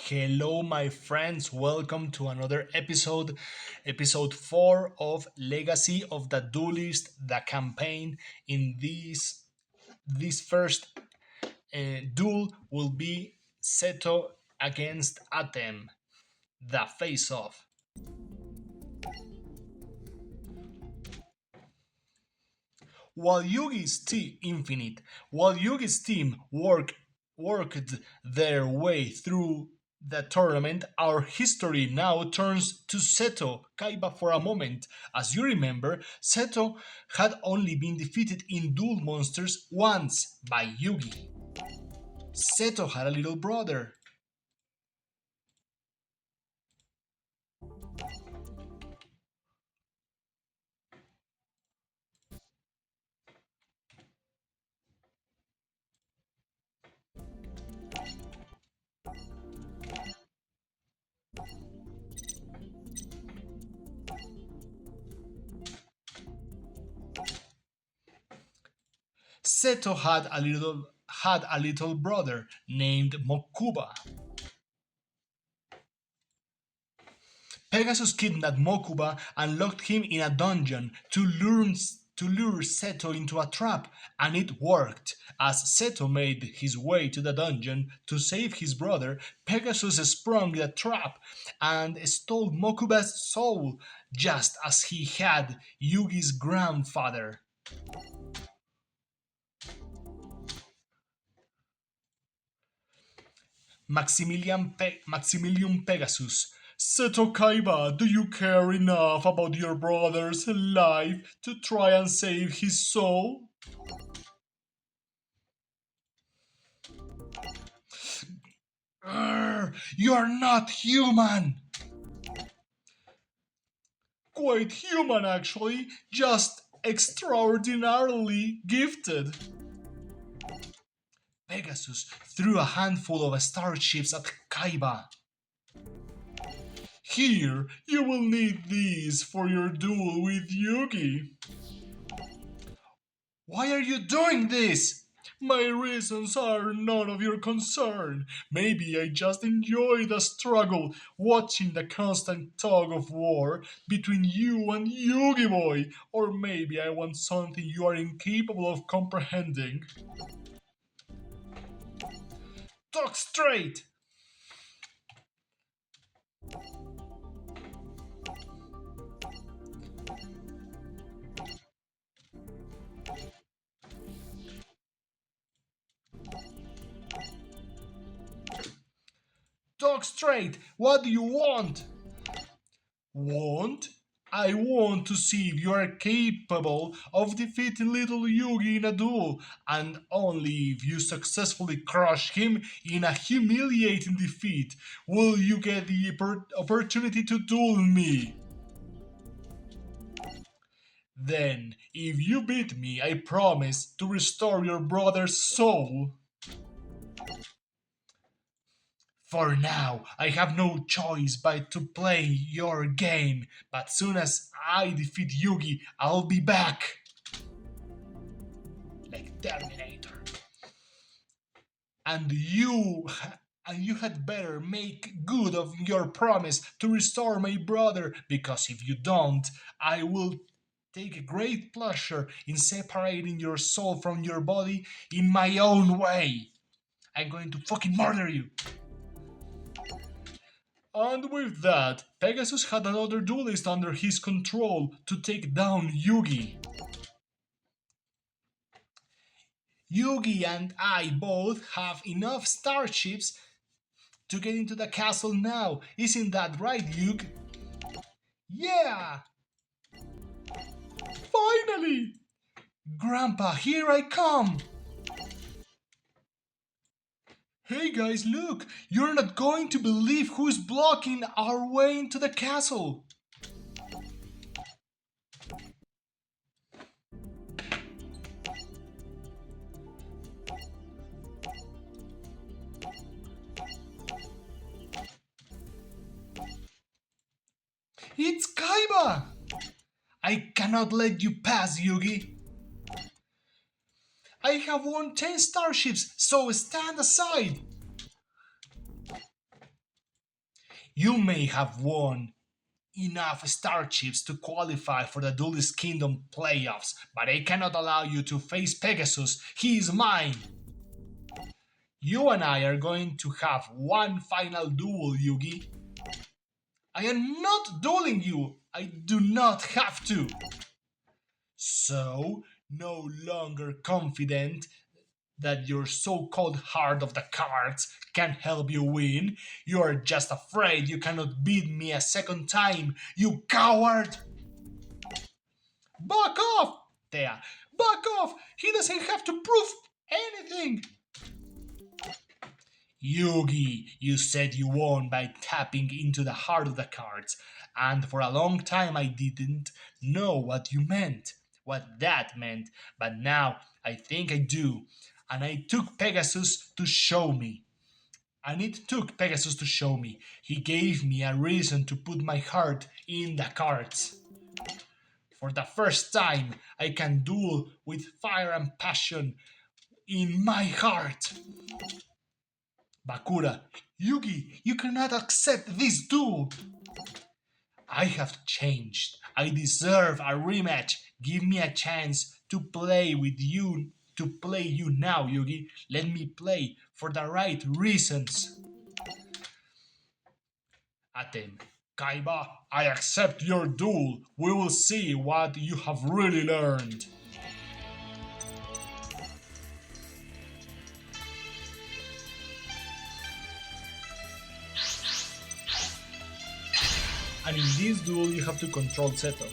Hello, my friends. Welcome to another episode 4 of Legacy of the Duelist, the campaign. In this first duel will be Seto against Atem, the face-off. While Yugi's team worked their way through the tournament, our history now turns to Seto Kaiba for a moment. As you remember, Seto had only been defeated in Duel Monsters once by Yugi. Seto had a little brother. Seto had a little brother named Mokuba. Pegasus kidnapped Mokuba and locked him in a dungeon to lure Seto into a trap, and it worked. As Seto made his way to the dungeon to save his brother, Pegasus sprung the trap and stole Mokuba's soul, just as he had Yugi's grandfather. Maximilian Pegasus. Seto Kaiba, do you care enough about your brother's life to try and save his soul? You're not human! Quite human, actually, just extraordinarily gifted. Pegasus threw a handful of starships at Kaiba. Here, you will need these for your duel with Yugi. Why are you doing this? My reasons are none of your concern. Maybe I just enjoy the struggle, watching the constant tug of war between you and Yugi Boy, or maybe I want something you are incapable of comprehending. Talk straight! Talk straight! What do you want? Want? I want to see if you are capable of defeating little Yugi in a duel, and only if you successfully crush him in a humiliating defeat will you get the opportunity to duel me. Then, if you beat me, I promise to restore your brother's soul. For now, I have no choice but to play your game, but soon as I defeat Yugi, I'll be back. Like Terminator. And you had better make good of your promise to restore my brother, because if you don't, I will take great pleasure in separating your soul from your body in my own way. I'm going to fucking murder you. And with that, Pegasus had another duelist under his control to take down Yugi. Yugi and I both have enough starships to get into the castle now. Isn't that right, Yugi? Yeah! Finally! Grandpa, here I come! Hey guys, look! You're not going to believe who's blocking our way into the castle! It's Kaiba! I cannot let you pass, Yugi! I have won 10 starships, so stand aside! You may have won enough starships to qualify for the Duelist Kingdom playoffs, but I cannot allow you to face Pegasus. He is mine. You and I are going to have one final duel, Yugi. I am not dueling you. I do not have to. So, no longer confident that your so-called heart of the cards can help you win. You are just afraid you cannot beat me a second time, you coward! Back off, Thea. Back off! He doesn't have to prove anything! Yugi, you said you won by tapping into the heart of the cards, and for a long time I didn't know what you meant, what that meant, but now I think I do. And I took Pegasus to show me. And it took Pegasus to show me. He gave me a reason to put my heart in the cards. For the first time, I can duel with fire and passion in my heart. Bakura, Yugi, you cannot accept this duel. I have changed. I deserve a rematch. Give me a chance to play with you, to play you now, Yugi. Let me play for the right reasons. Atem, Kaiba, I accept your duel. We will see what you have really learned. And in this duel you have to control Seto.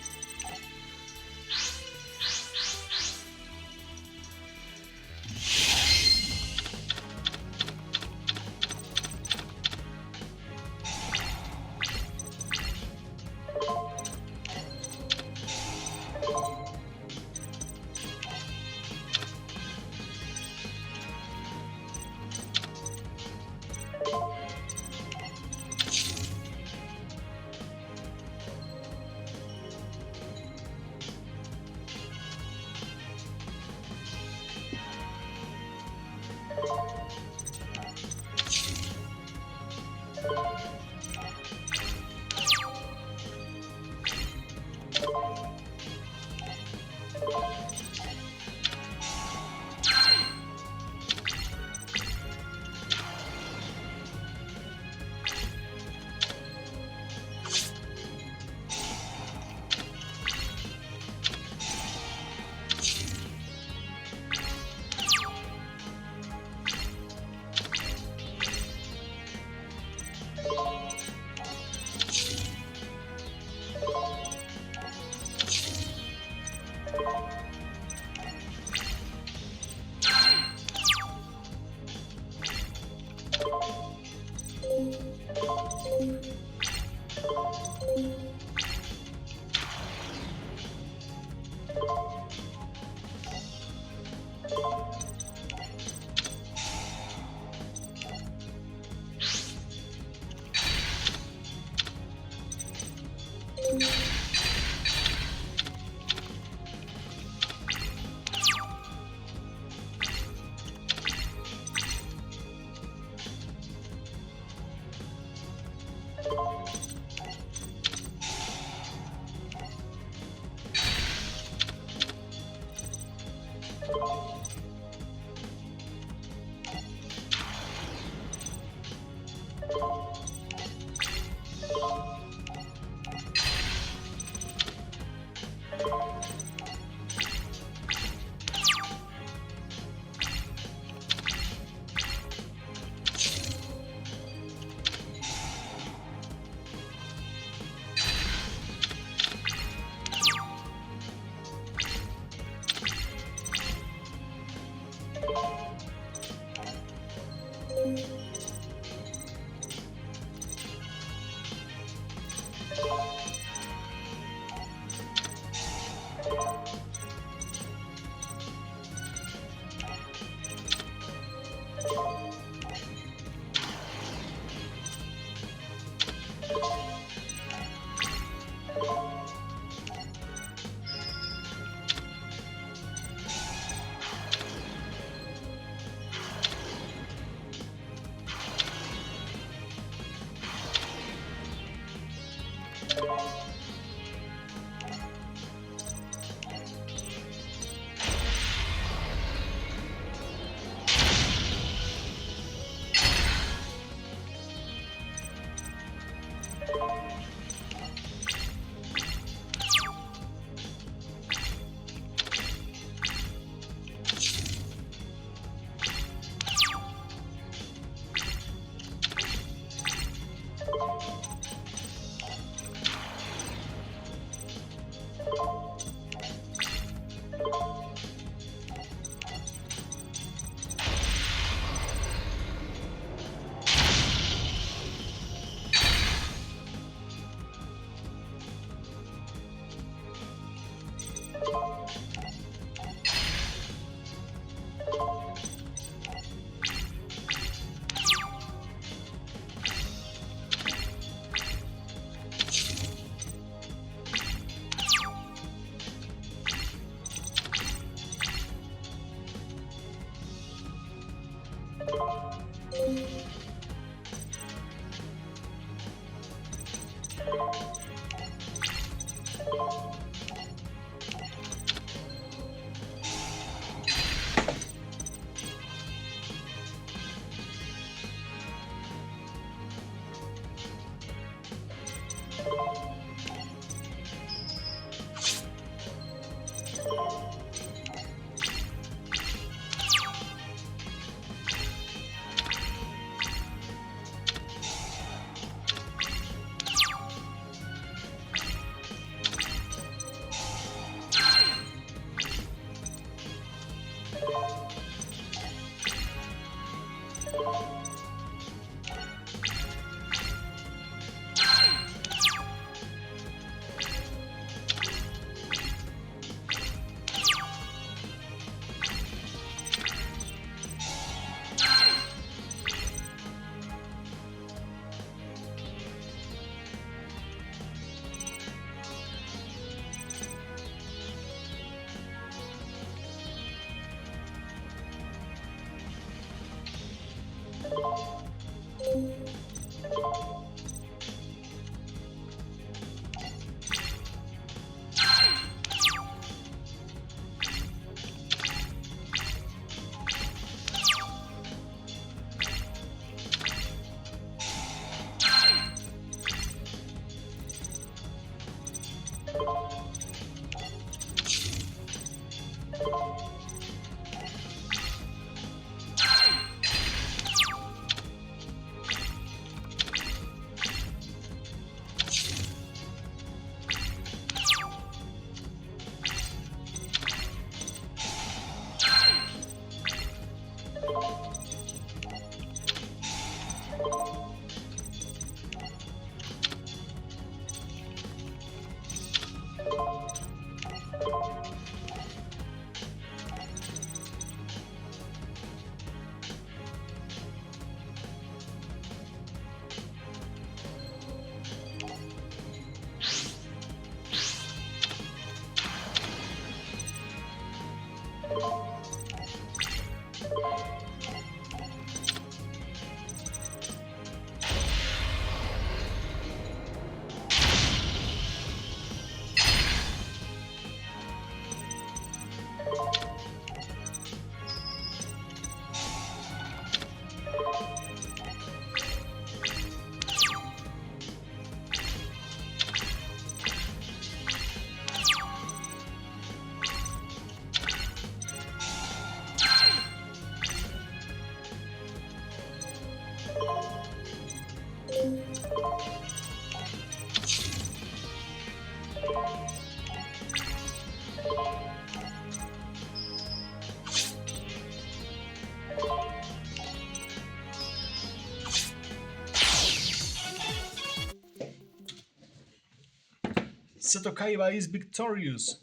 Seto Kaiba is victorious.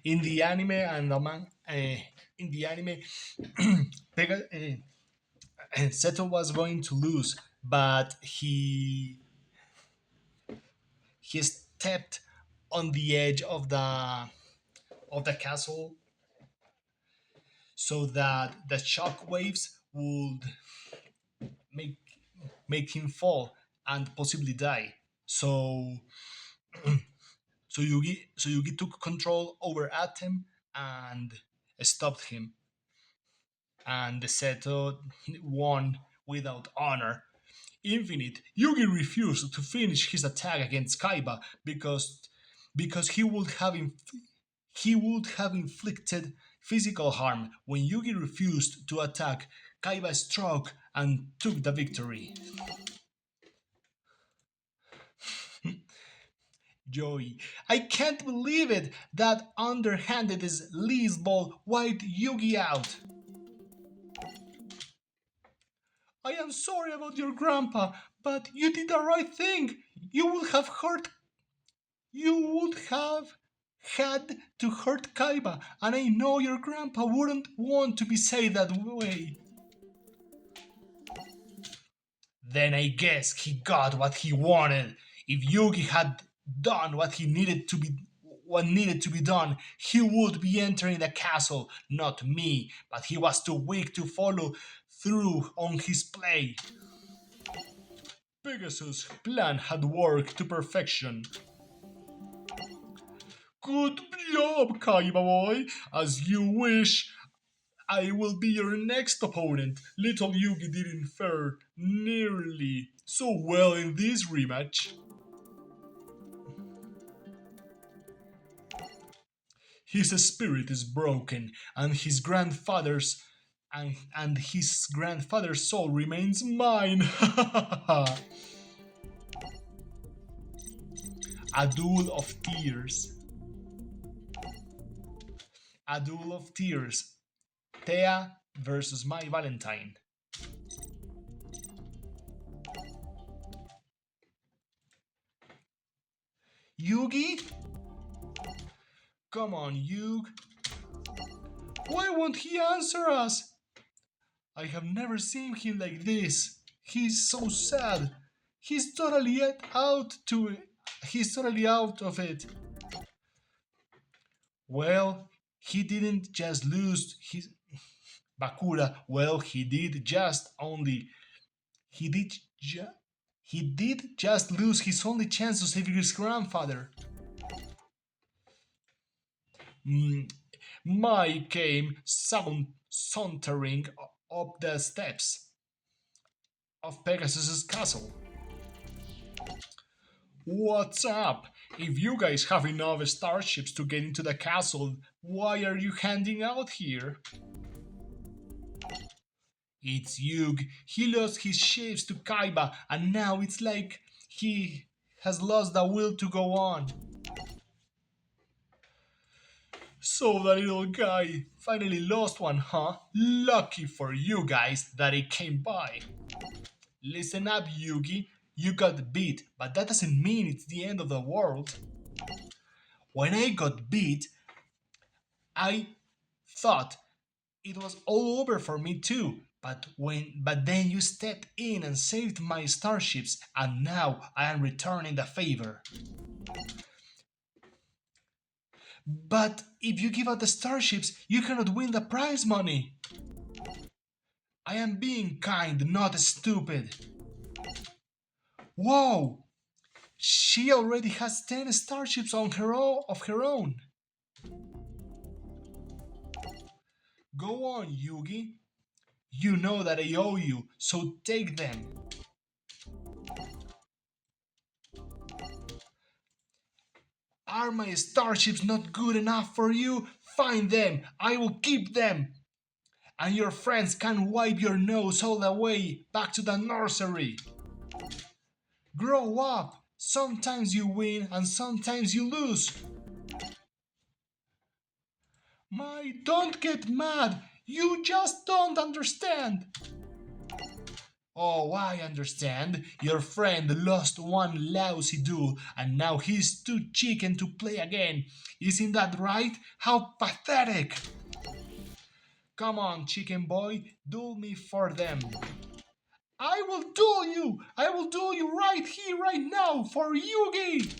In the anime and the man, in the anime, Seto was going to lose, but he stepped on the edge of the castle so that the shock waves would make make him fall and possibly die. So Yugi took control over Atem and stopped him, and the Seto won without honor. Infinite, Yugi refused to finish his attack against Kaiba because he would have inflicted physical harm. When Yugi refused to attack, Kaiba struck and took the victory. Joey, I can't believe it! That underhanded is Lee's ball wiped Yugi out. I am sorry about your grandpa, but you did the right thing. You would have had to hurt Kaiba, and I know your grandpa wouldn't want to be said that way. Then I guess he got what he wanted. If Yugi had done what he needed to be what needed to be done. He would be entering the castle, not me, but he was too weak to follow through on his play. Pegasus' plan had worked to perfection. Good job, Kaiba boy. As you wish, I will be your next opponent. Little Yugi didn't fare nearly so well in this rematch. His spirit is broken, and his grandfather's soul remains mine. A duel of tears. A duel of tears. Thea versus my Valentine. Yugi? Come on, Yug. Why won't he answer us? I have never seen him like this. He's so sad. He's totally out to it. He's totally out of it. Well, he didn't just lose his Bakura. Well, he did just only he did ju- he did just lose his only chance to save his grandfather. Mm, Mai came sauntering up the steps of Pegasus's castle. What's up? If you guys have enough starships to get into the castle, why are you handing out here? It's Yug. He lost his shapes to Kaiba, and now it's like he has lost the will to go on. So the little guy finally lost one, huh? Lucky for you guys that it came by. Listen up, Yugi. You got beat, but that doesn't mean it's the end of the world. When I got beat, I thought it was all over for me too. But then you stepped in and saved my starships, and now I am returning the favor. But if you give out the starships, you cannot win the prize money. I am being kind, not stupid. Whoa! She already has 10 starships of her own. Go on, Yugi. You know that I owe you, so take them. Are my starships not good enough for you? Find them. I will keep them. And your friends can wipe your nose all the way back to the nursery. Grow up. Sometimes you win and sometimes you lose. Don't get mad. You just don't understand. Oh, I understand. Your friend lost one lousy duel and now he's too chicken to play again. Isn't that right? How pathetic! Come on, chicken boy, duel me for them. I will duel you! I will duel you right here, right now, for Yugi!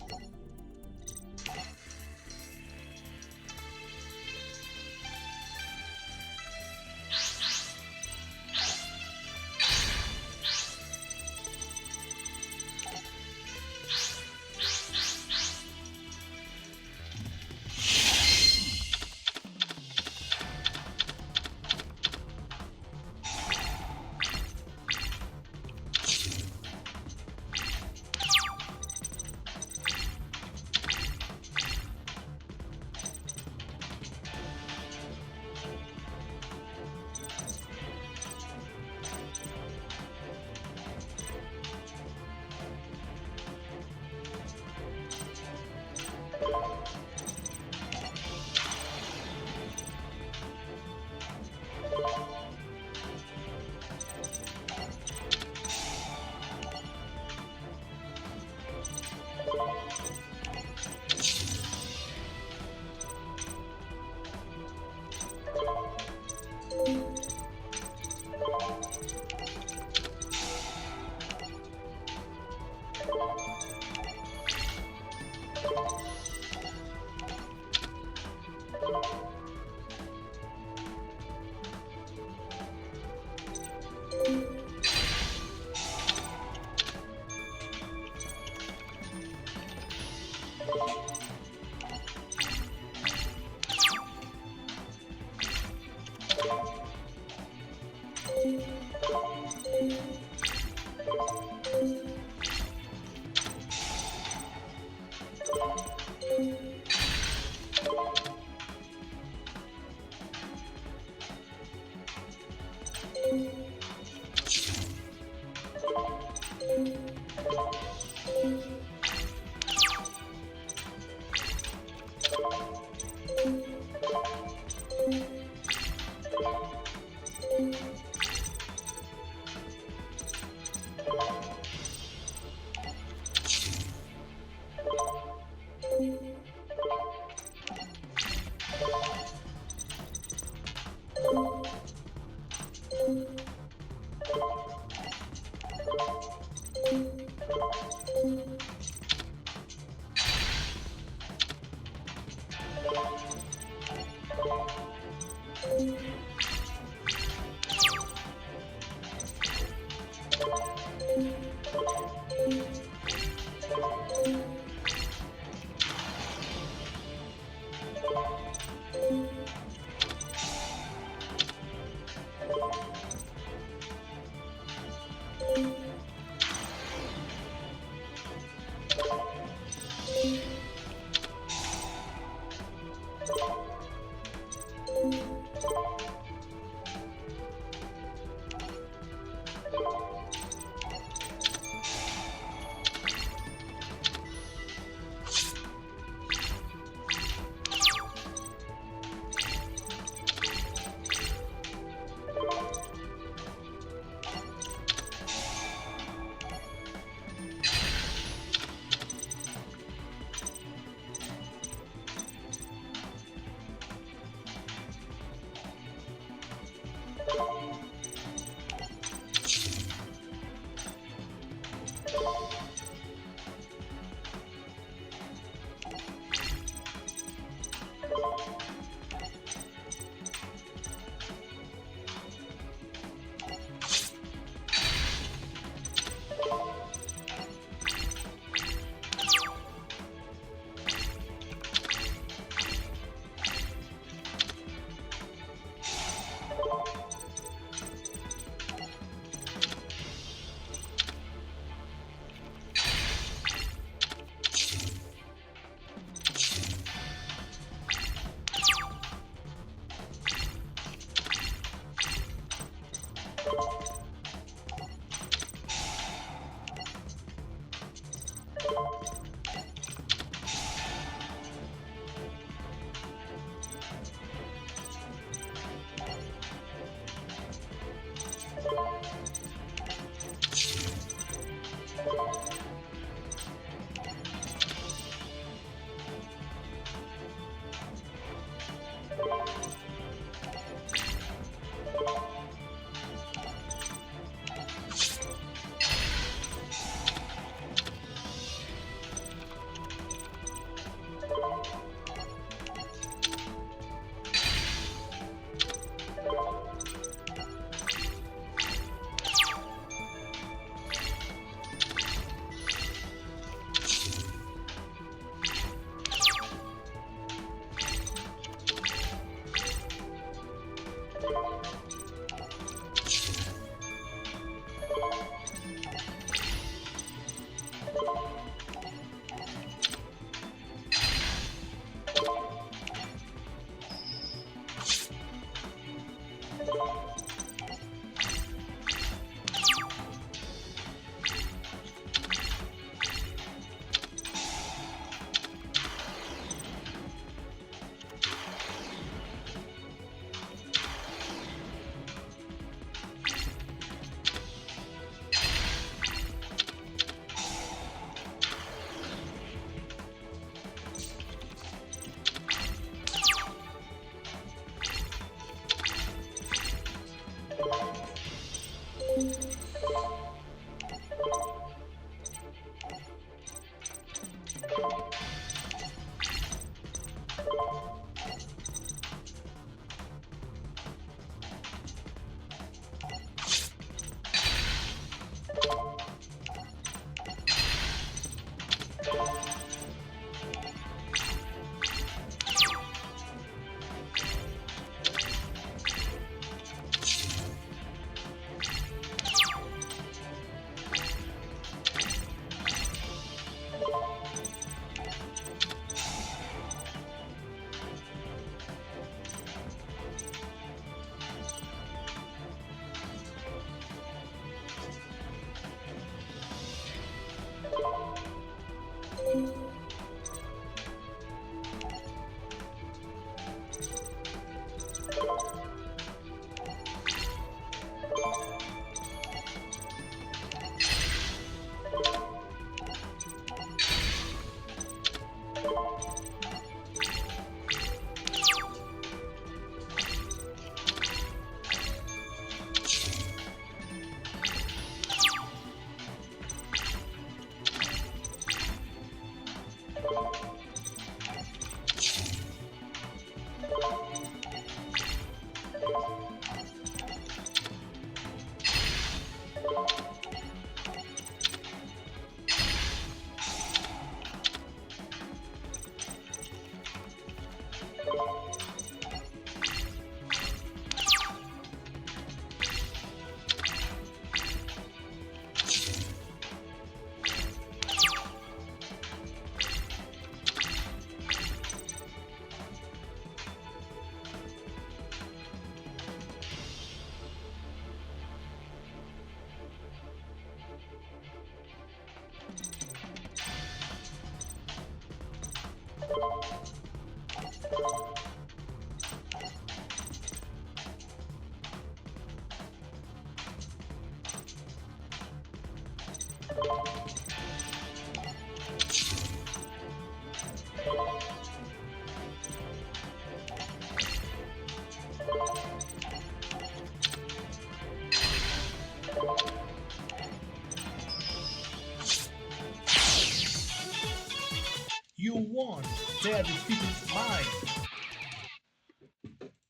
You won. Thea defeated mine.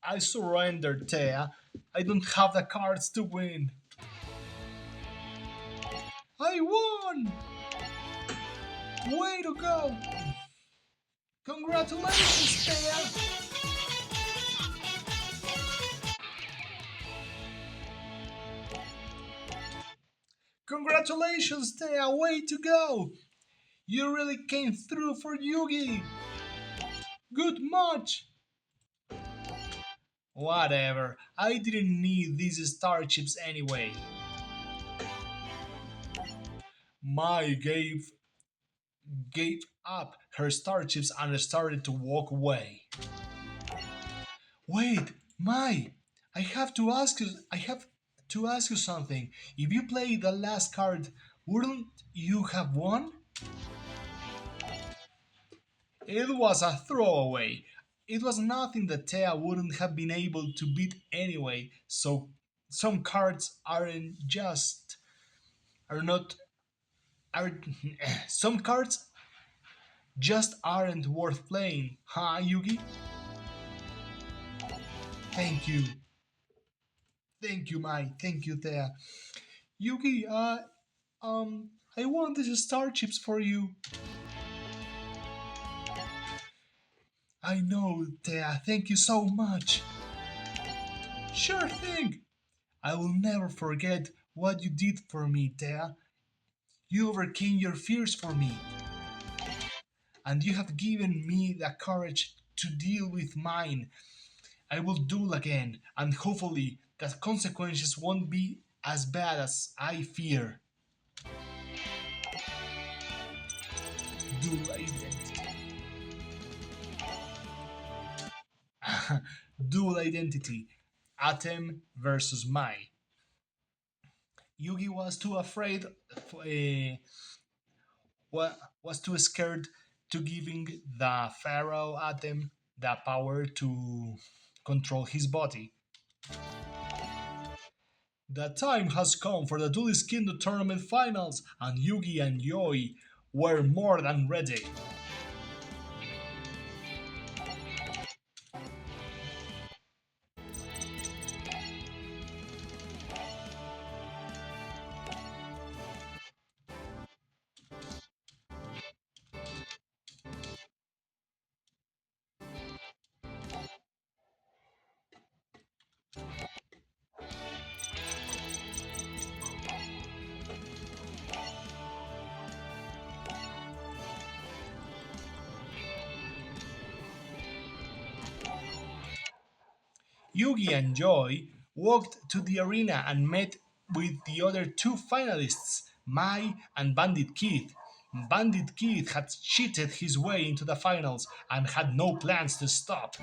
I surrender, Thea. I don't have the cards to win. I won! Way to go! Congratulations, Thea! Congratulations, Thea! Way to go! You really came through for Yugi! Good match! Whatever, I didn't need these starships anyway. Mai gave up her starships and started to walk away. Wait, Mai, I have to ask you something. If you play the last card, wouldn't you have won? It was a throwaway. It was nothing that Thea wouldn't have been able to beat anyway, so some cards are not are some cards just aren't worth playing, huh, Yugi? Thank you. Thank you, Mai. Thank you, Thea. Yugi, I want these star chips for you. I know, Thea. Thank you so much. Sure thing. I will never forget what you did for me, Thea. You overcame your fears for me, and you have given me the courage to deal with mine. I will do again, and hopefully the consequences won't be as bad as I fear. Dual identity. Dual identity. Atem versus Mai. Yugi was too afraid, was too scared to giving the pharaoh Atem the power to control his body. The time has come for the Duelist Kingdom Tournament Finals, and Yugi and Yoi were more than ready. Yugi and Joy walked to the arena and met with the other two finalists, Mai and Bandit Keith. Bandit Keith had cheated his way into the finals and had no plans to stop.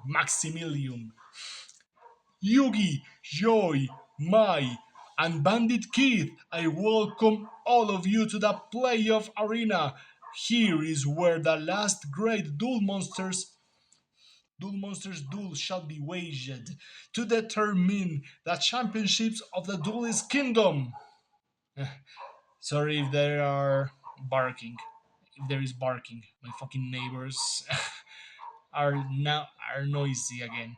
Maximilian, Yugi, Joy, Mai, and Bandit Keith, I welcome all of you to the playoff arena. Here is where the last great Duel Monsters duel shall be waged to determine the championships of the Duelist Kingdom. Sorry if there are barking. If there is barking, my fucking neighbors are noisy again.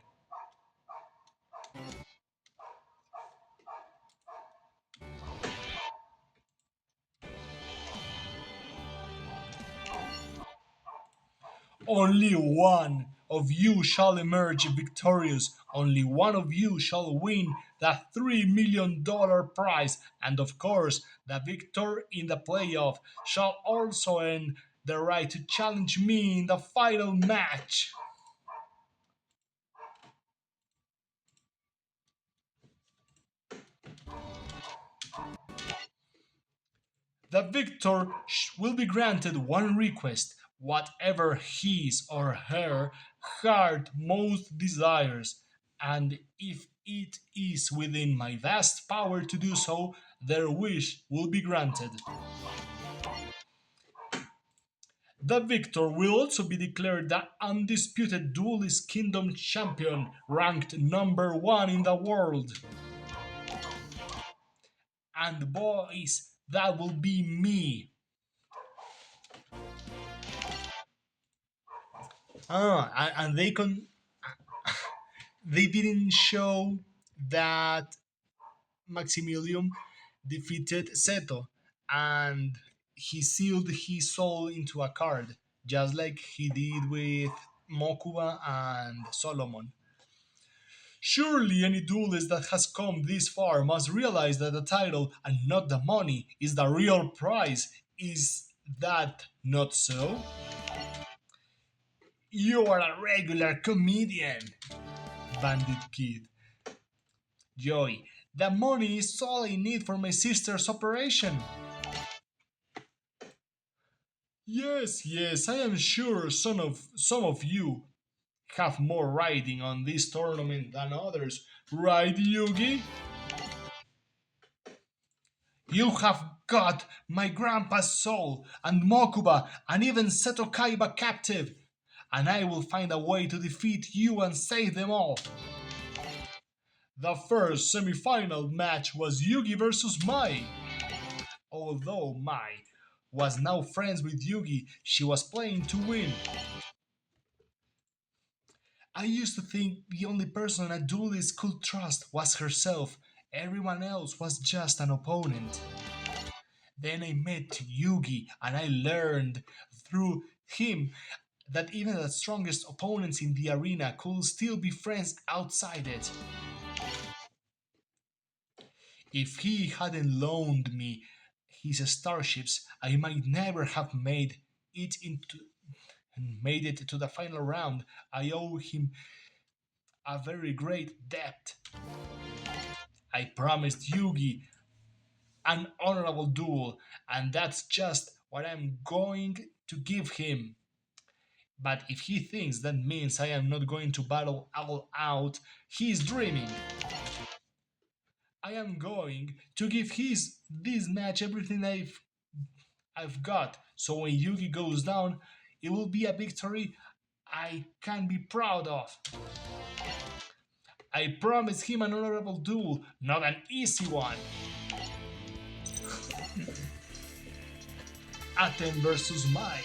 Only one of you shall emerge victorious. Only one of you shall win the $3 million prize. And of course, the victor in the playoff shall also earn the right to challenge me in the final match. The victor will be granted one request, whatever his or her heart most desires, and if it is within my vast power to do so, their wish will be granted. The victor will also be declared the undisputed Duelist Kingdom champion, ranked number one in the world. And boys, that will be me. And they didn't show that Maximilian defeated Seto and he sealed his soul into a card, just like he did with Mokuba and Solomon. Surely any duelist that has come this far must realize that the title and not the money is the real prize. Is that not so? You are a regular comedian, Bandit Kid. Joy, the money is all I need for my sister's operation. Yes, yes, I am sure some of you have more riding on this tournament than others, right, Yugi? You have got my grandpa's soul and Mokuba and even Seto Kaiba captive, and I will find a way to defeat you and save them all. The first semi-final match was Yugi versus Mai. Although Mai was now friends with Yugi, she was playing to win. I used to think the only person a duelist could trust was herself. Everyone else was just an opponent. Then I met Yugi and I learned through him that even the strongest opponents in the arena could still be friends outside it. If he hadn't loaned me his starships, I might never have made it to the final round. I owe him a very great debt. I promised Yugi an honorable duel, and that's just what I'm going to give him. But if he thinks that means I am not going to battle all out, he's dreaming. I am going to give his this match everything I've got. So when Yugi goes down, it will be a victory I can be proud of. I promise him an honorable duel, not an easy one. Aten versus Mai.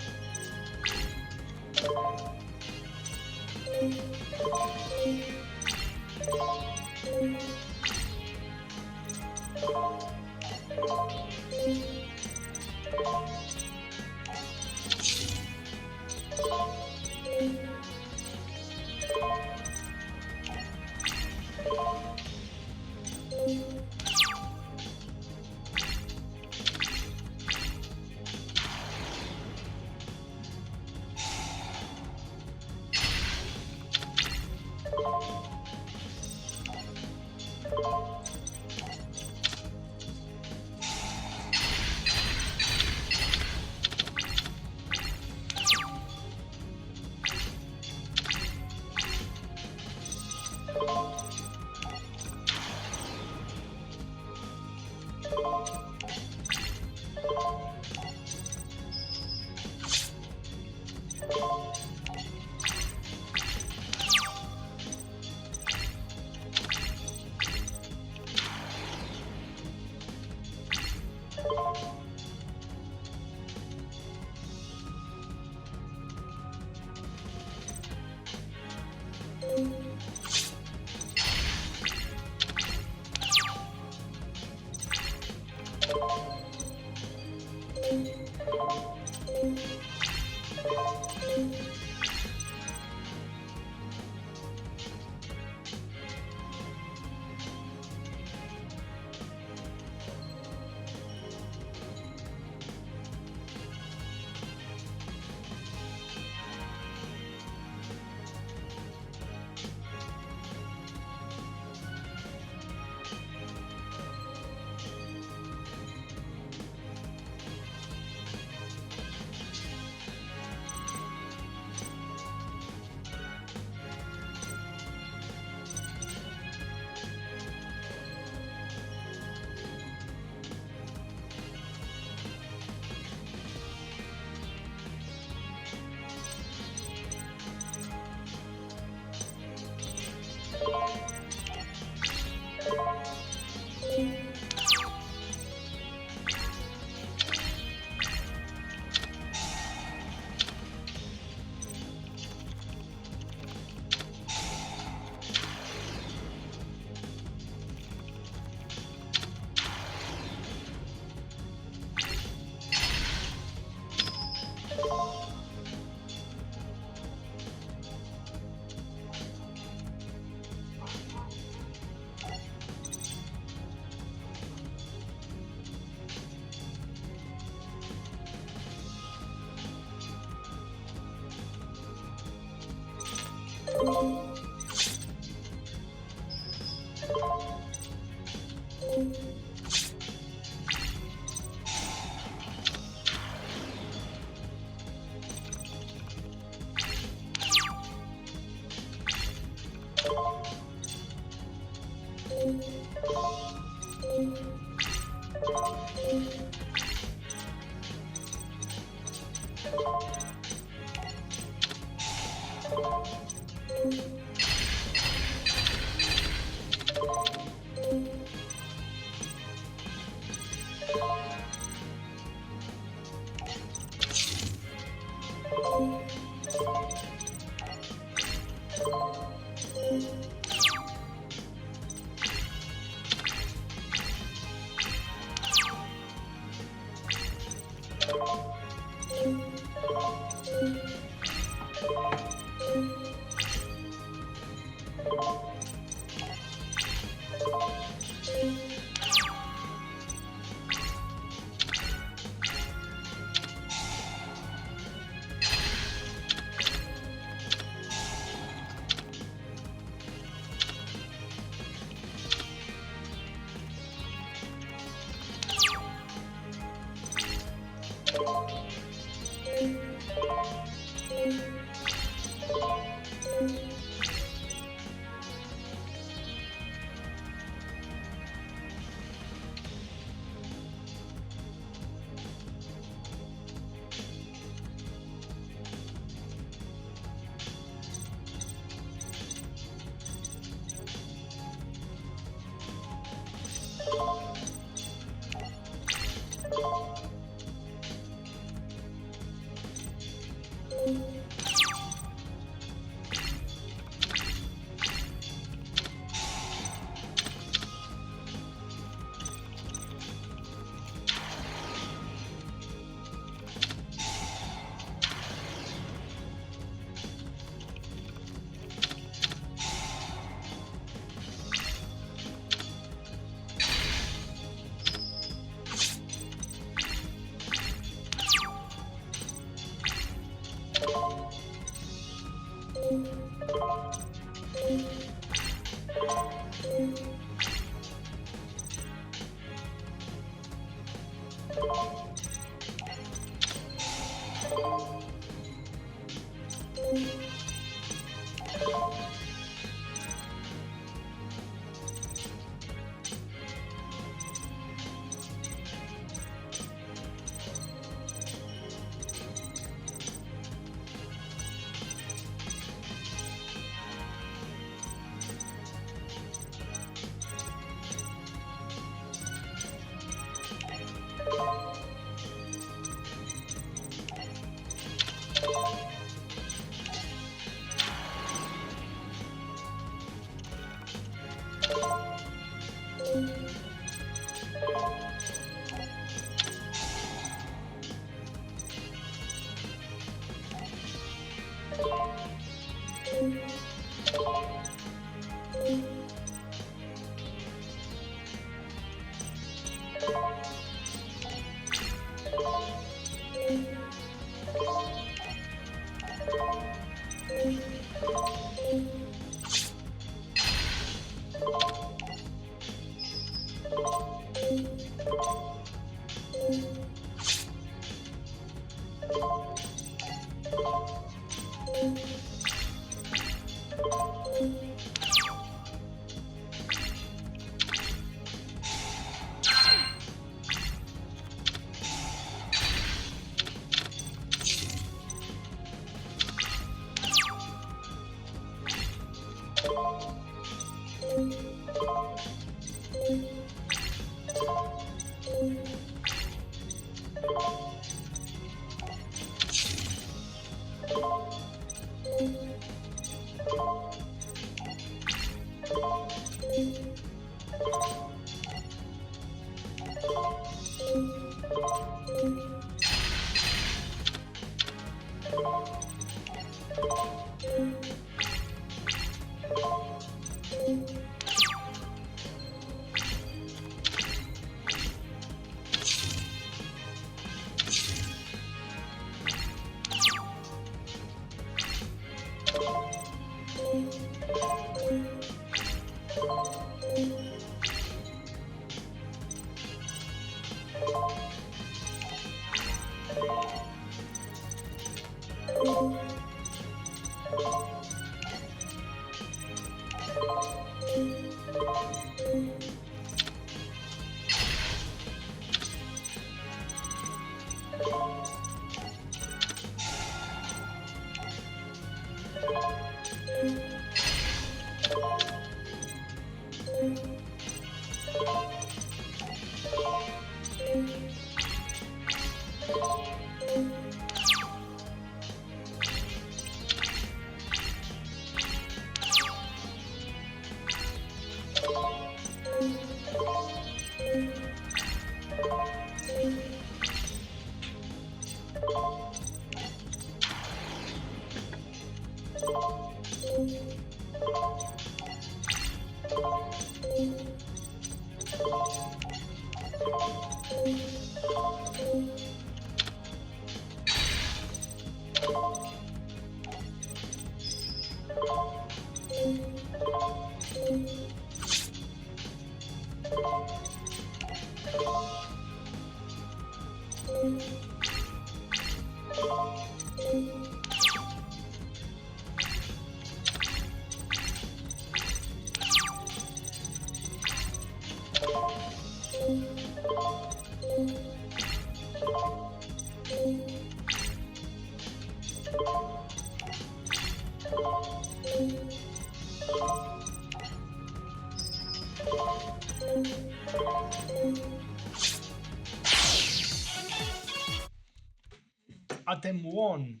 Attempt 1.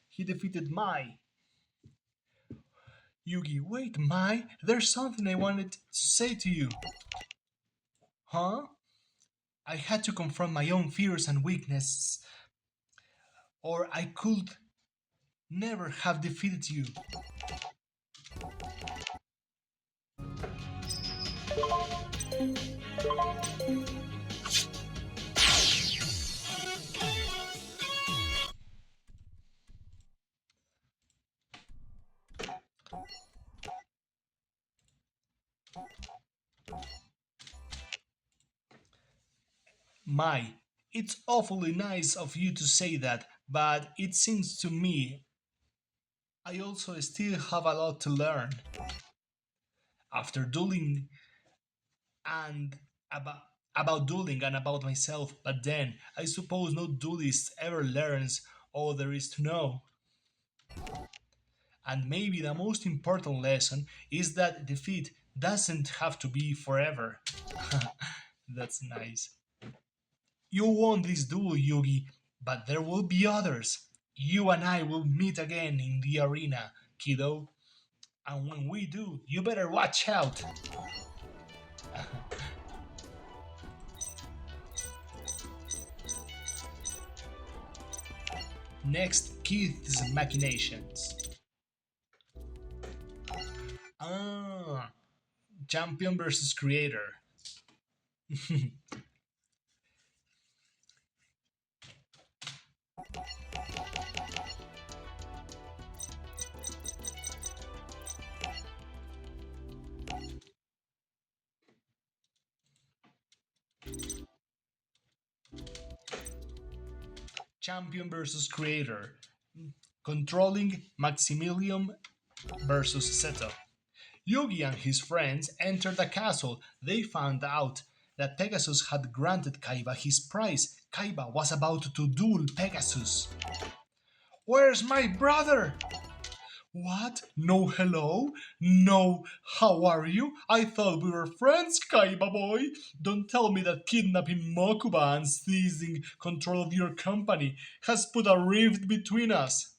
He defeated Mai. Yugi, wait, Mai, there's something I wanted to say to you. Huh? I had to confront my own fears and weaknesses, or I could never have defeated you. Mai, it's awfully nice of you to say that, but it seems to me I also still have a lot to learn. After dueling and about dueling and about myself, but then I suppose no duelist ever learns all there is to know. And maybe the most important lesson is that defeat doesn't have to be forever. That's nice. You won this duel, Yugi, but there will be others. You and I will meet again in the arena, kiddo. And when we do, you better watch out. Next, Keith's machinations. Ah, champion versus creator. Champion versus creator. Controlling Maximilian versus Seto. Yugi and his friends entered the castle. They found out that Pegasus had granted Kaiba his prize. Kaiba was about to duel Pegasus. Where's my brother? What? No hello? No, how are you? I thought we were friends, Kaiba boy. Don't tell me that kidnapping Mokuba and seizing control of your company has put a rift between us.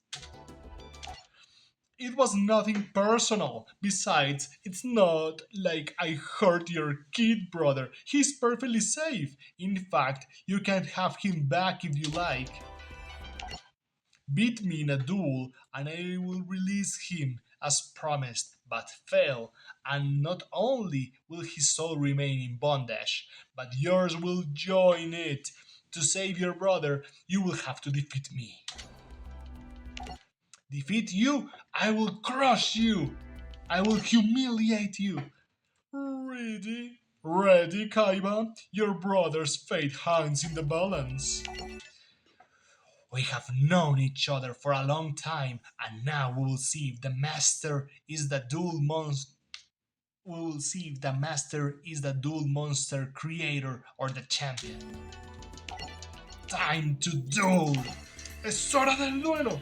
It was nothing personal. Besides, it's not like I hurt your kid brother. He's perfectly safe. In fact, you can have him back if you like. Beat me in a duel and I will release him as promised, but fail, and not only will his soul remain in bondage, but yours will join it. To save your brother, you will have to defeat me. Defeat you? I will crush you! I will humiliate you! Ready? Ready, Kaiba? Your brother's fate hangs in the balance. We have known each other for a long time, and now we will see if the master is the duel monster. We will see if the master is the duel monster creator or the champion. Time to duel! Es hora del duelo!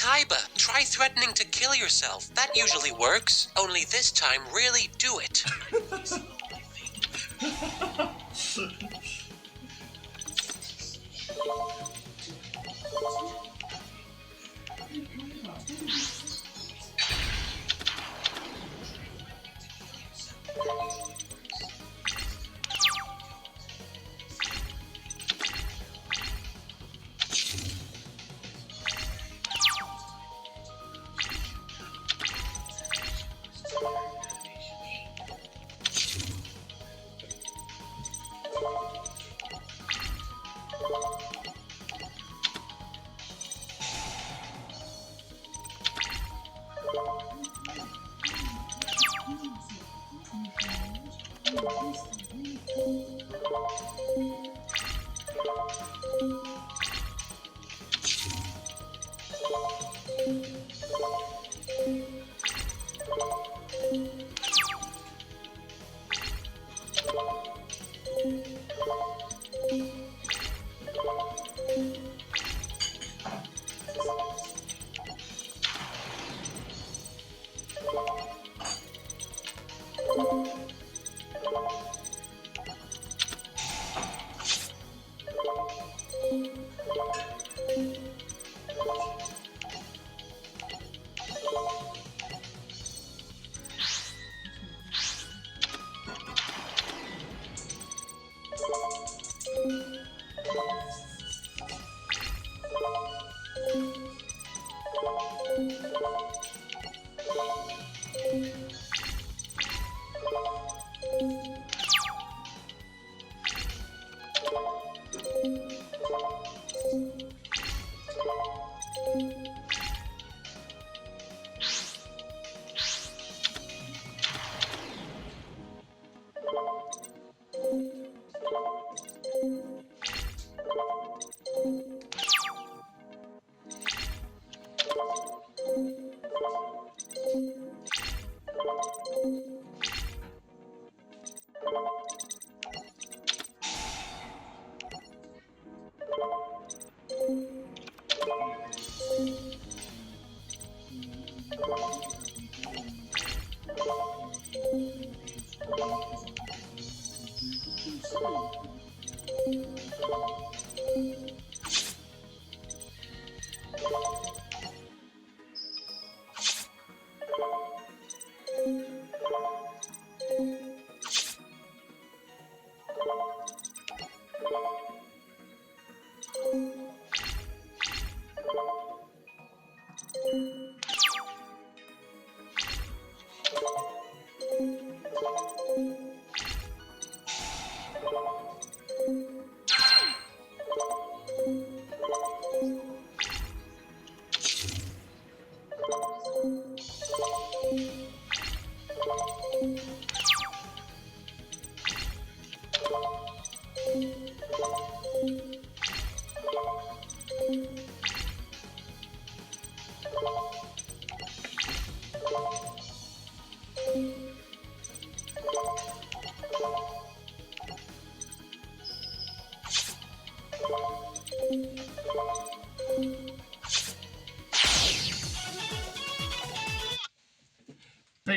Kaiba, try threatening to kill yourself. That usually works. Only this time, really do it.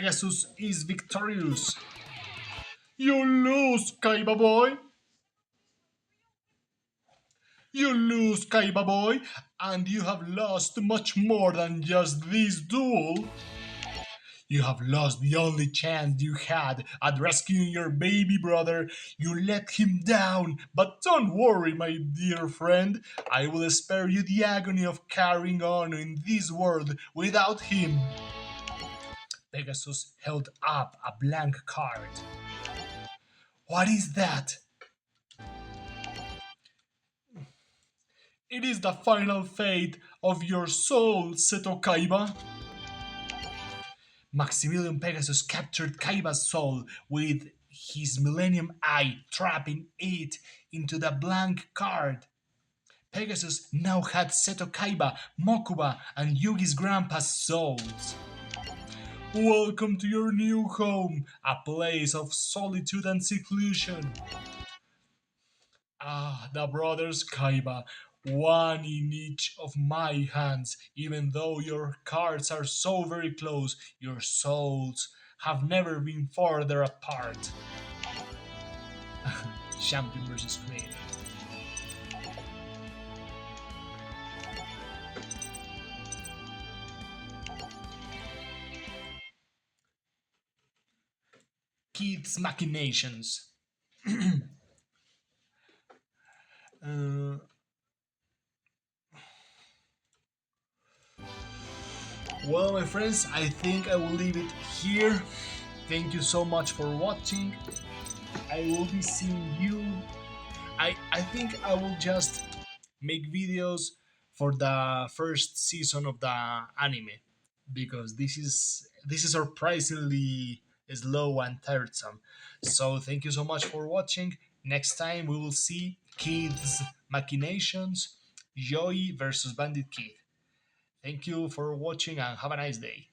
Pegasus is victorious. You lose, Kaiba boy. You lose, Kaiba boy, and you have lost much more than just this duel. You have lost the only chance you had at rescuing your baby brother. You let him down, but don't worry, my dear friend. I will spare you the agony of carrying on in this world without him. Pegasus held up a blank card. What is that? It is the final fate of your soul, Seto Kaiba. Maximilian Pegasus captured Kaiba's soul with his Millennium Eye, trapping it into the blank card. Pegasus now had Seto Kaiba, Mokuba, and Yugi's grandpa's souls. Welcome to your new home, a place of solitude and seclusion. Ah, the brothers Kaiba. one in each of my hands. Even though your cards are so very close, your souls have never been farther apart. Champion versus Queen. Keith's machinations. Uh, well, my friends, I think I will leave it here. Thank you so much for watching. I will be seeing you. I think I will just make videos for the first season of the anime because this is surprisingly slow and tiresome. So thank you so much for watching. Next time we will see Kids Machinations, Joey versus Bandit Kid. Thank you for watching and have a nice day.